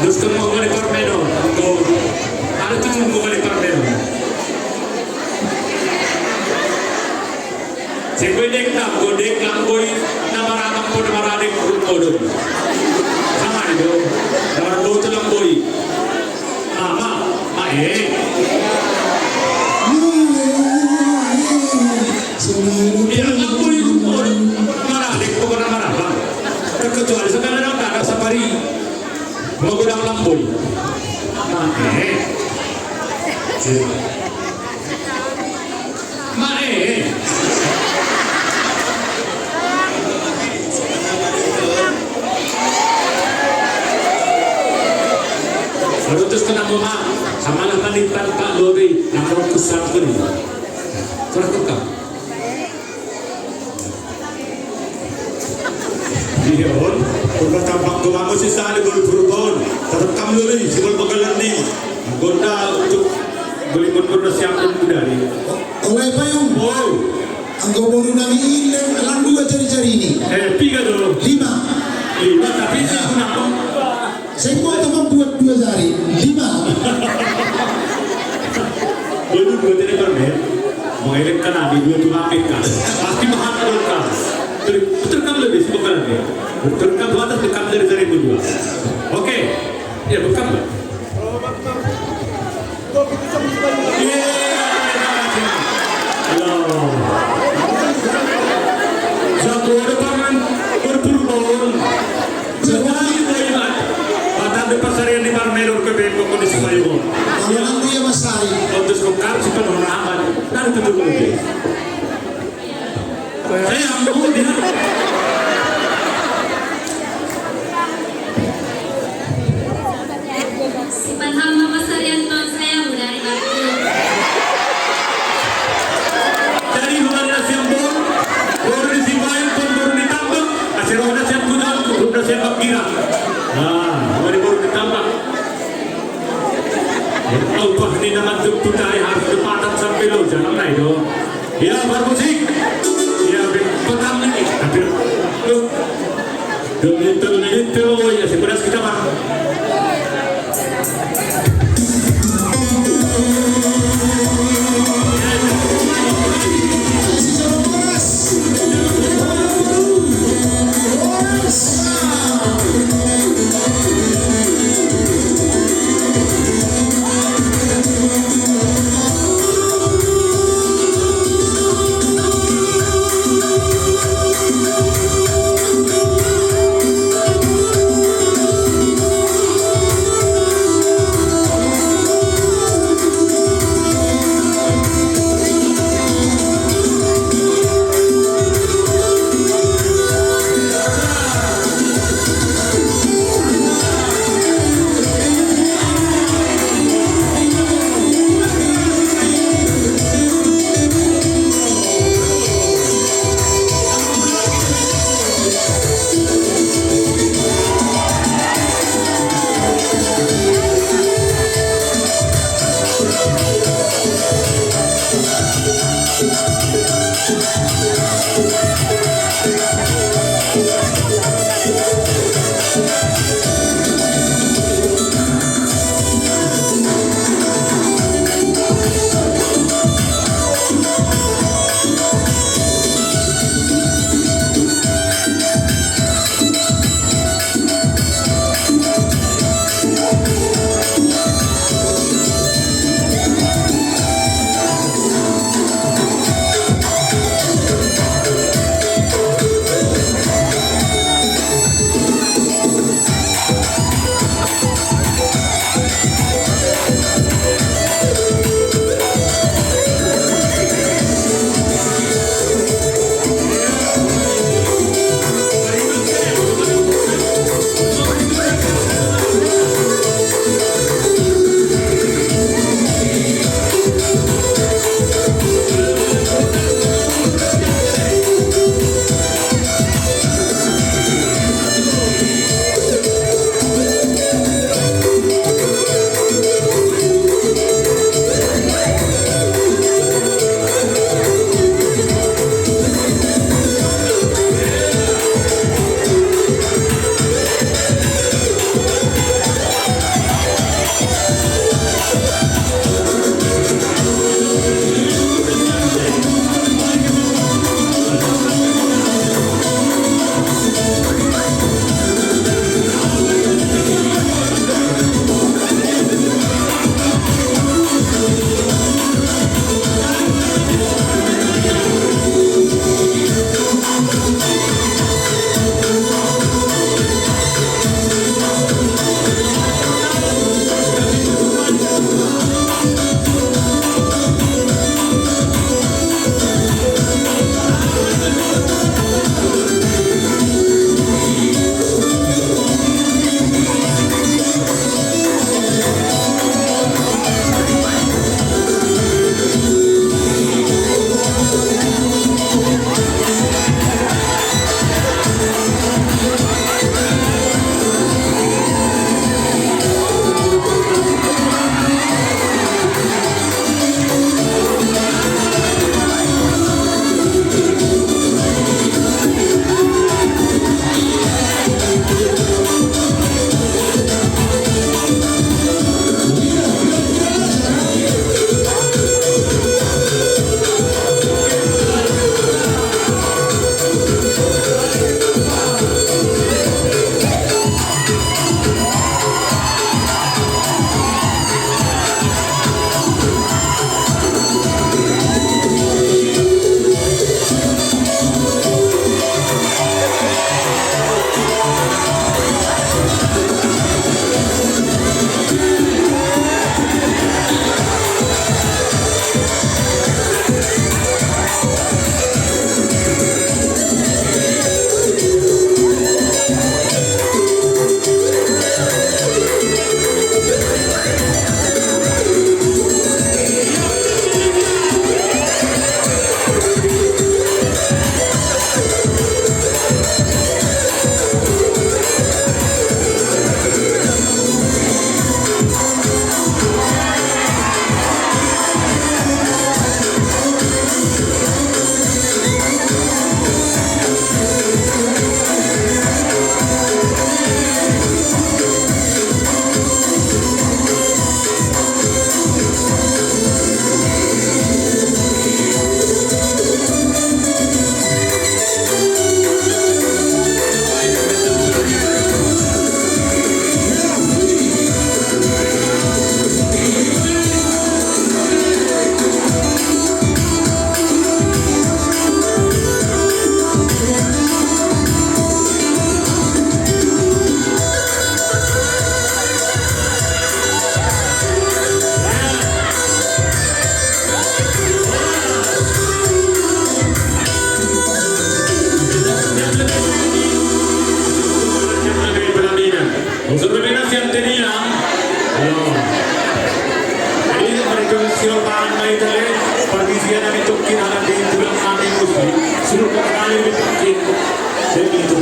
Terus kamu mau di Parmeno, ada tuh mau di Parmeno. Sekolah dek boy, nama ramah pun nama radek kodok. Sama itu, nama do tulang boy. Ma Iya, boy kodok. Nama radek pun nama ramah. Terkecuali sekarang ada safari. Mau gudang lamboy. Lalu terus kena mama sama lah manitan Pak Lori yang orang besar pun surah tukang Dion, udah tampak kemangu sisa ada bulu-bulu terekam Lori, sebelum penggalan nih Gonda untuk beli motor siapkan muda nih oleh apa yang wow anggo baru nami ilen alam dua cari-cari ini tiga dulu lima tapi ini kenapa saya mau tambah buat 2 hari 5 dulu dua tidak berbeda mengirimkan nabi dua tuh kan pasti mahal kan terkam lebih bukan lagi terkam dua atas terkam dari dua oke ya bukan lah satu depan berpuluh di pasarian di Parmeno ke Beko kondisi Mayo. kalau nanti ya Mas Ari Untuk skokar suka aman. Dari tutup lebih. Saya ambil dia. Simpan Mas Arianto saya dari Batu. Dari hubungan siang bor, baru disimpain pun baru ditambah. Hasil roda siang kuda, roda siang kira. Baru ditambah. Apa ini nama tutari harus depan sampai lo jangan naik dong. Ya bermusik. Ya petang ini. Hampir. Itu ya sebelas kita mah. silapan na itali, pagdisiyan namin tukin hanggang din tulang aming muslim, sunod na kanalin ng tukin, then ito